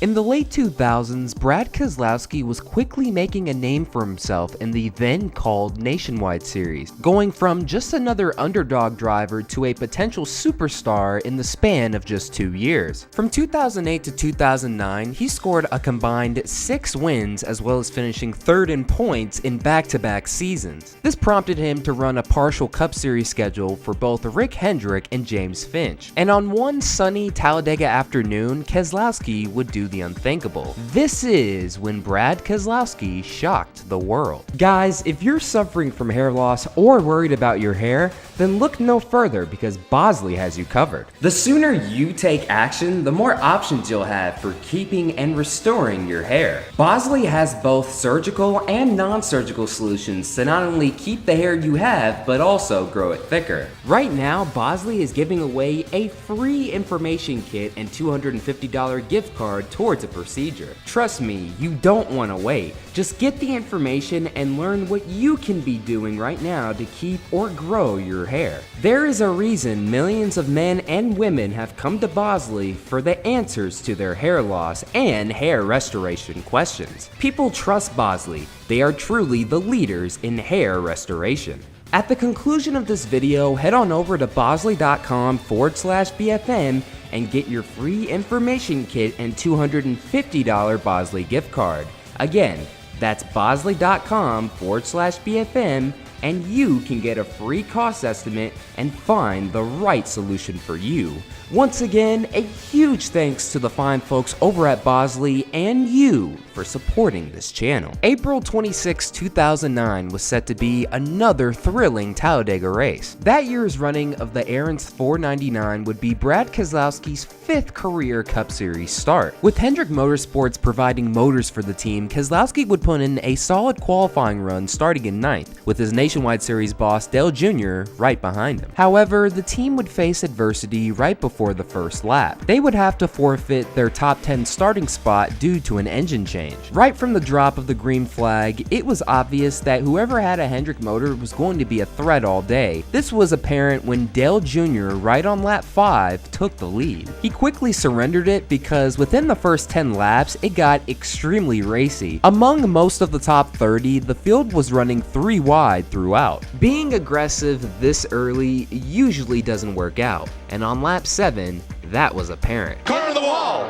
In the late 2000s, Brad Keselowski was quickly making a name for himself in the then called Nationwide Series, going from just another underdog driver to a potential superstar in the span of just 2 years. From 2008 to 2009, he scored a combined 6 wins as well as finishing third in points in back-to-back seasons. This prompted him to run a partial Cup Series schedule for both Rick Hendrick and James Finch. And on one sunny Talladega afternoon, Keselowski would do the unthinkable. This is when Brad Keselowski shocked the world. Guys, if you're suffering from hair loss or worried about your hair, then look no further because Bosley has you covered. The sooner you take action, the more options you'll have for keeping and restoring your hair. Bosley has both surgical and non-surgical solutions to not only keep the hair you have, but also grow it thicker. Right now, Bosley is giving away a free information kit and $250 gift card towards a procedure. Trust me, you don't want to wait. Just get the information and learn what you can be doing right now to keep or grow your hair. There is a reason millions of men and women have come to Bosley for the answers to their hair loss and hair restoration questions. People trust Bosley. They are truly the leaders in hair restoration. At the conclusion of this video, head on over to bosley.com/BFM and get your free information kit and $250 Bosley gift card. Again, that's bosley.com/BFM, and you can get a free cost estimate and find the right solution for you. Once again, a huge thanks to the fine folks over at Bosley and you for supporting this channel. April 26, 2009 was set to be another thrilling Talladega race. That year's running of the Aaron's 499 would be Brad Keselowski's 5th career Cup Series start. With Hendrick Motorsports providing motors for the team, Keselowski would put in a solid qualifying run starting in 9th, with his Nationwide Series boss Dale Jr. right behind him. However, the team would face adversity right before the first lap. They would have to forfeit their top 10 starting spot due to an engine change. Right from the drop of the green flag, it was obvious that whoever had a Hendrick motor was going to be a threat all day. This was apparent when Dale Jr. right on lap 5 took the lead. He quickly surrendered it because within the first 10 laps, it got extremely racy. Among most of the top 30, the field was running 3 wide throughout. Being aggressive this early usually doesn't work out, and on lap 7, that was apparent. Corner of the wall.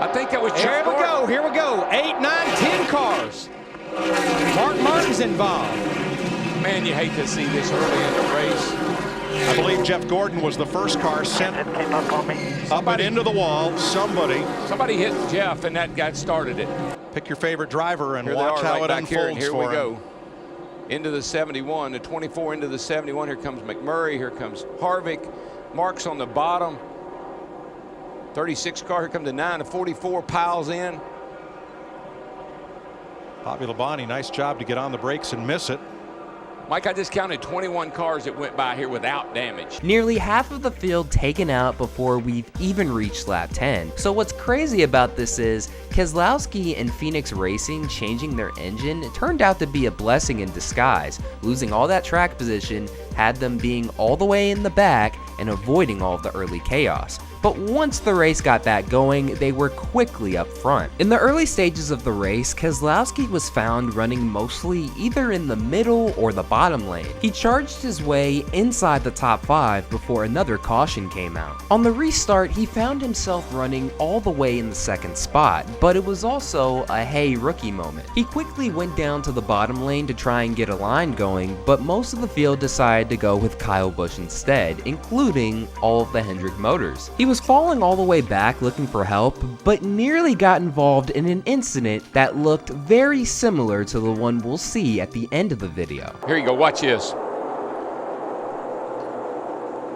I think that was Here we go. 8, 9, 10 cars. Mark Martin's involved. Man, you hate to see this early in the race. I believe Jeff Gordon was the first car sent up and into the wall. Somebody hit Jeff, and that got started it. Pick your favorite driver and Here watch how right it back unfolds here for we him. go. Into the 71, the 24 into the 71. Here comes McMurray. Here comes Harvick. Mark's on the bottom. 36 car. Here comes the 9 to 44. Piles in. Bobby Labonte, nice job to get on the brakes and miss it. Mike, I just counted 21 cars that went by here without damage. Nearly half of the field taken out before we've even reached lap 10. So what's crazy about this is Keselowski and Phoenix Racing changing their engine turned out to be a blessing in disguise. Losing all that track position had them being all the way in the back and avoiding all of the early chaos. But once the race got back going, they were quickly up front. In the early stages of the race, Keselowski was found running mostly either in the middle or the bottom lane. He charged his way inside the top 5 before another caution came out. On the restart, he found himself running all the way in the 2nd spot, but it was also a hey rookie moment. He quickly went down to the bottom lane to try and get a line going, but most of the field decided to go with Kyle Busch instead, including all of the Hendrick motors. He was falling all the way back looking for help, but nearly got involved in an incident that looked very similar to the one we'll see at the end of the video. Here you go. Watch this.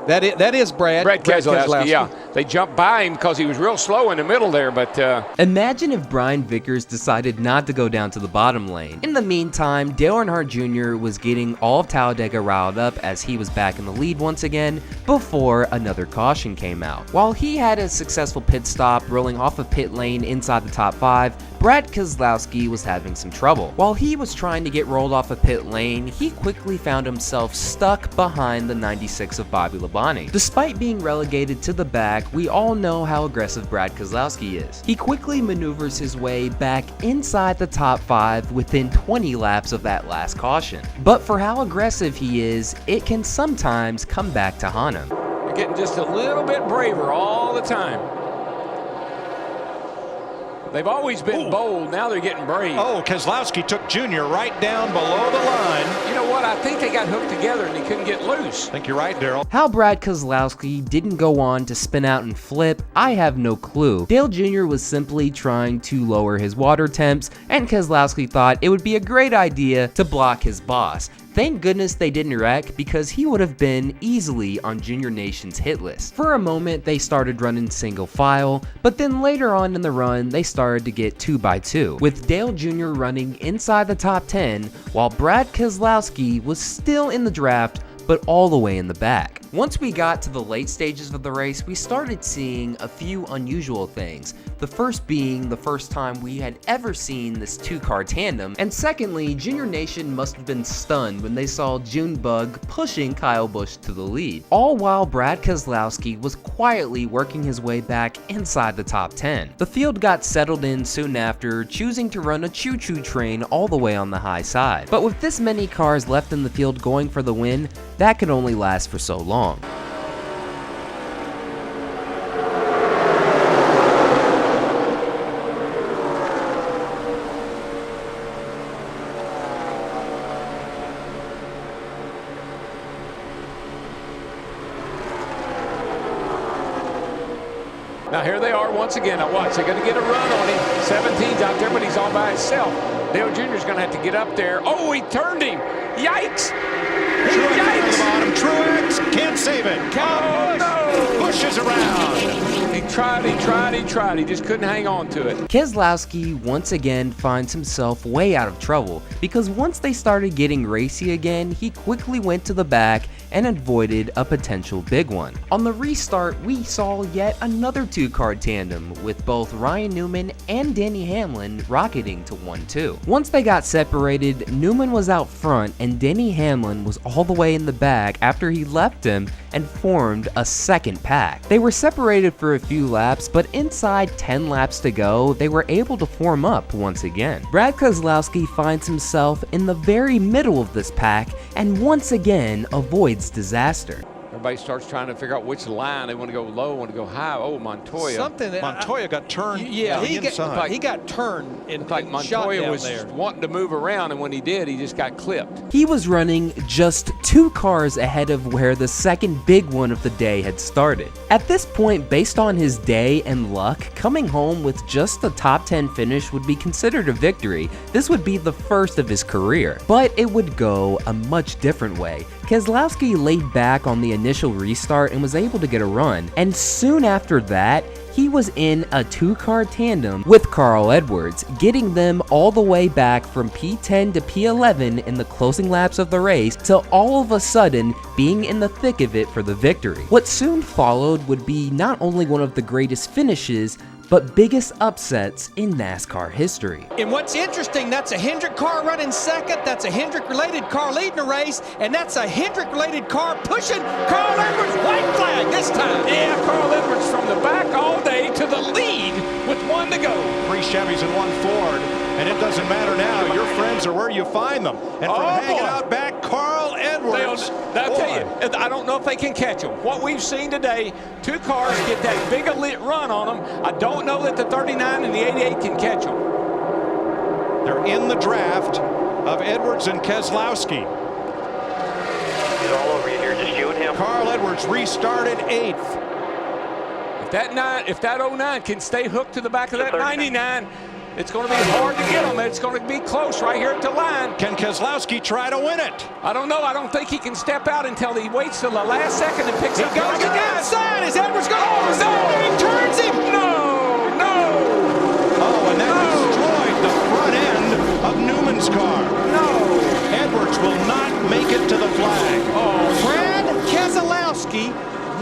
That is Brad Keselowski, yeah. They jumped by him because he was real slow in the middle there, but... Imagine if Brian Vickers decided not to go down to the bottom lane. In the meantime, Dale Earnhardt Jr. was getting all of Talladega riled up as he was back in the lead once again before another caution came out. While he had a successful pit stop rolling off of pit lane inside the top 5, Brad Keselowski was having some trouble. While he was trying to get rolled off a pit lane, he quickly found himself stuck behind the 96 of Bobby Labonte. Labonte. Despite being relegated to the back, we all know how aggressive Brad Keselowski is. He quickly maneuvers his way back inside the top 5 within 20 laps of that last caution. But for how aggressive he is, it can sometimes come back to haunt him. They're getting just a little bit braver all the time. They've always been bold. Now they're getting brave. Oh, Keselowski took Junior right down below the line. You know what? I think they got hooked together and he couldn't get loose. I think you're right, Darrell. How Brad Keselowski didn't go on to spin out and flip, I have no clue. Dale Jr. was simply trying to lower his water temps, and Keselowski thought it would be a great idea to block his boss. Thank goodness they didn't wreck, because he would have been easily on Junior Nation's hit list. For a moment, they started running single file, but then later on in the run, they started to get 2x2, with Dale Jr. running inside the top 10, while Brad Keselowski was still in the draft, but all the way in the back. Once we got to the late stages of the race, we started seeing a few unusual things. The first being the first time we had ever seen this 2-car tandem, and secondly, Junior Nation must have been stunned when they saw Junebug pushing Kyle Busch to the lead, all while Brad Keselowski was quietly working his way back inside the top 10. The field got settled in soon after, choosing to run a choo-choo train all the way on the high side. But with this many cars left in the field going for the win, that could only last for so long. Now here they are once again. Now watch, they're going to get a run on him. 17's out there, but he's all by himself. Dale Jr.'s going to have to get up there. Oh, he turned him. Yikes. Truex on the bottom. Truex can't save it. Oh, no. Pushes around. He tried. He just couldn't hang on to it. Keselowski once again finds himself way out of trouble, because once they started getting racy again, he quickly went to the back and avoided a potential big one. On the restart, we saw yet another 2-car tandem, with both Ryan Newman and Denny Hamlin rocketing to 1-2. Once they got separated, Newman was out front and Denny Hamlin was all the way in the back after he left him and formed a second pack. They were separated for a few laps, but inside 10 laps to go, they were able to form up once again. Brad Keselowski finds himself in the very middle of this pack and once again avoids disaster. Everybody starts trying to figure out which line. They want to go low, want to go high. Oh, Montoya. Montoya got turned Yeah, he inside. got turned and like Montoya was wanting to move around, and when he did, he just got clipped. He was running just 2 cars ahead of where the second big one of the day had started. At this point, based on his day and luck, coming home with just a top 10 finish would be considered a victory. This would be the first of his career, but it would go a much different way. Keselowski laid back on the initial restart and was able to get a run, and soon after that, he was in a 2-car tandem with Carl Edwards, getting them all the way back from P10 to P11 in the closing laps of the race, till all of a sudden being in the thick of it for the victory. What soon followed would be not only one of the greatest finishes, but biggest upsets in NASCAR history. And what's interesting, that's a Hendrick car running second, that's a Hendrick-related car leading the race, and that's a Hendrick-related car pushing Carl Edwards. White flag this time. Yeah, Carl Edwards from the back all day to the lead with 1 to go. 3 Chevys and 1 Ford, and it doesn't matter now. Your friends are where you find them. And from hanging out back, Carl Edwards. I'll tell you, I don't know if they can catch him. What we've seen today, 2 cars get that big a lit run on them. I don't know that the 39 and the 88 can catch them. They're in the draft of Edwards and Keselowski. He's all over you here, just you and him. Carl Edwards restarted 8th. If that 09 can stay hooked to the back of that 99, it's going to be hard to get him. It's going to be close right here at the line. Can Keselowski try to win it? I don't know. I don't think he can step out until he waits till the last second and picks up. He goes to the outside as Edwards goes. Oh, no! He turns him. No! Oh, and that destroyed the front end of Newman's car. No! Edwards will not make it to the flag. Oh, Brad Keselowski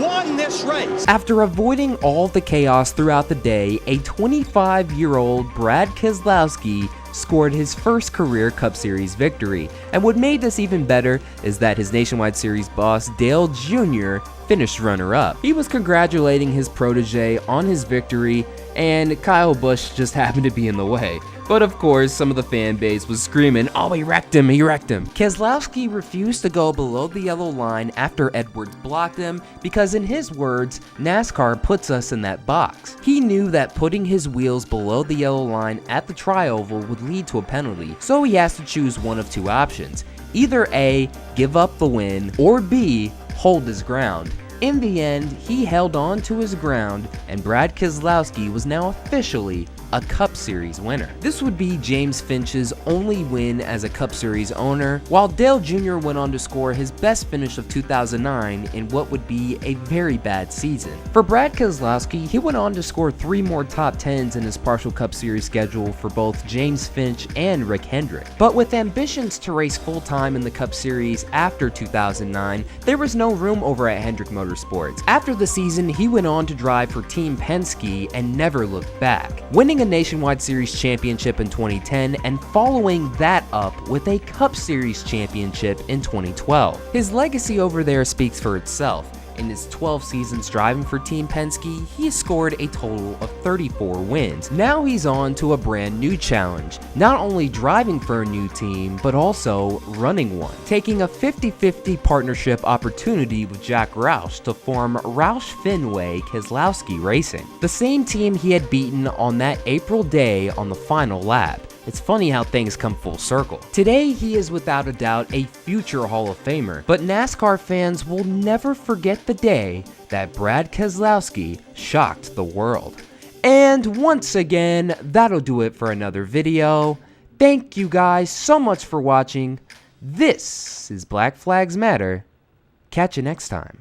won this race. After avoiding all the chaos throughout the day, a 25-year-old Brad Keselowski scored his first career Cup Series victory. And what made this even better is that his Nationwide Series boss, Dale Jr., finished runner-up. He was congratulating his protege on his victory, and Kyle Busch just happened to be in the way. But of course, some of the fan base was screaming, "Oh, he wrecked him, he wrecked him." Keselowski refused to go below the yellow line after Edwards blocked him because, in his words, NASCAR puts us in that box. He knew that putting his wheels below the yellow line at the tri-oval would lead to a penalty, so he has to choose one of two options. Either A, give up the win, or B, hold his ground. In the end, he held on to his ground, and Brad Keselowski was now officially a Cup Series winner. This would be James Finch's only win as a Cup Series owner, while Dale Jr. went on to score his best finish of 2009 in what would be a very bad season. For Brad Keselowski, he went on to score 3 more top 10s in his partial Cup Series schedule for both James Finch and Rick Hendrick. But with ambitions to race full-time in the Cup Series after 2009, there was no room over at Hendrick Motorsports. After the season, he went on to drive for Team Penske and never looked back, winning a Nationwide Series championship in 2010 and following that up with a Cup Series championship in 2012. His legacy over there speaks for itself. In his 12 seasons driving for Team Penske, he has scored a total of 34 wins. Now he's on to a brand new challenge, not only driving for a new team, but also running one, taking a 50-50 partnership opportunity with Jack Roush to form Roush Fenway Keselowski Racing, the same team he had beaten on that April day on the final lap. It's funny how things come full circle. Today, he is without a doubt a future Hall of Famer, but NASCAR fans will never forget the day that Brad Keselowski shocked the world. And once again, that'll do it for another video. Thank you guys so much for watching. This is Black Flags Matter. Catch you next time.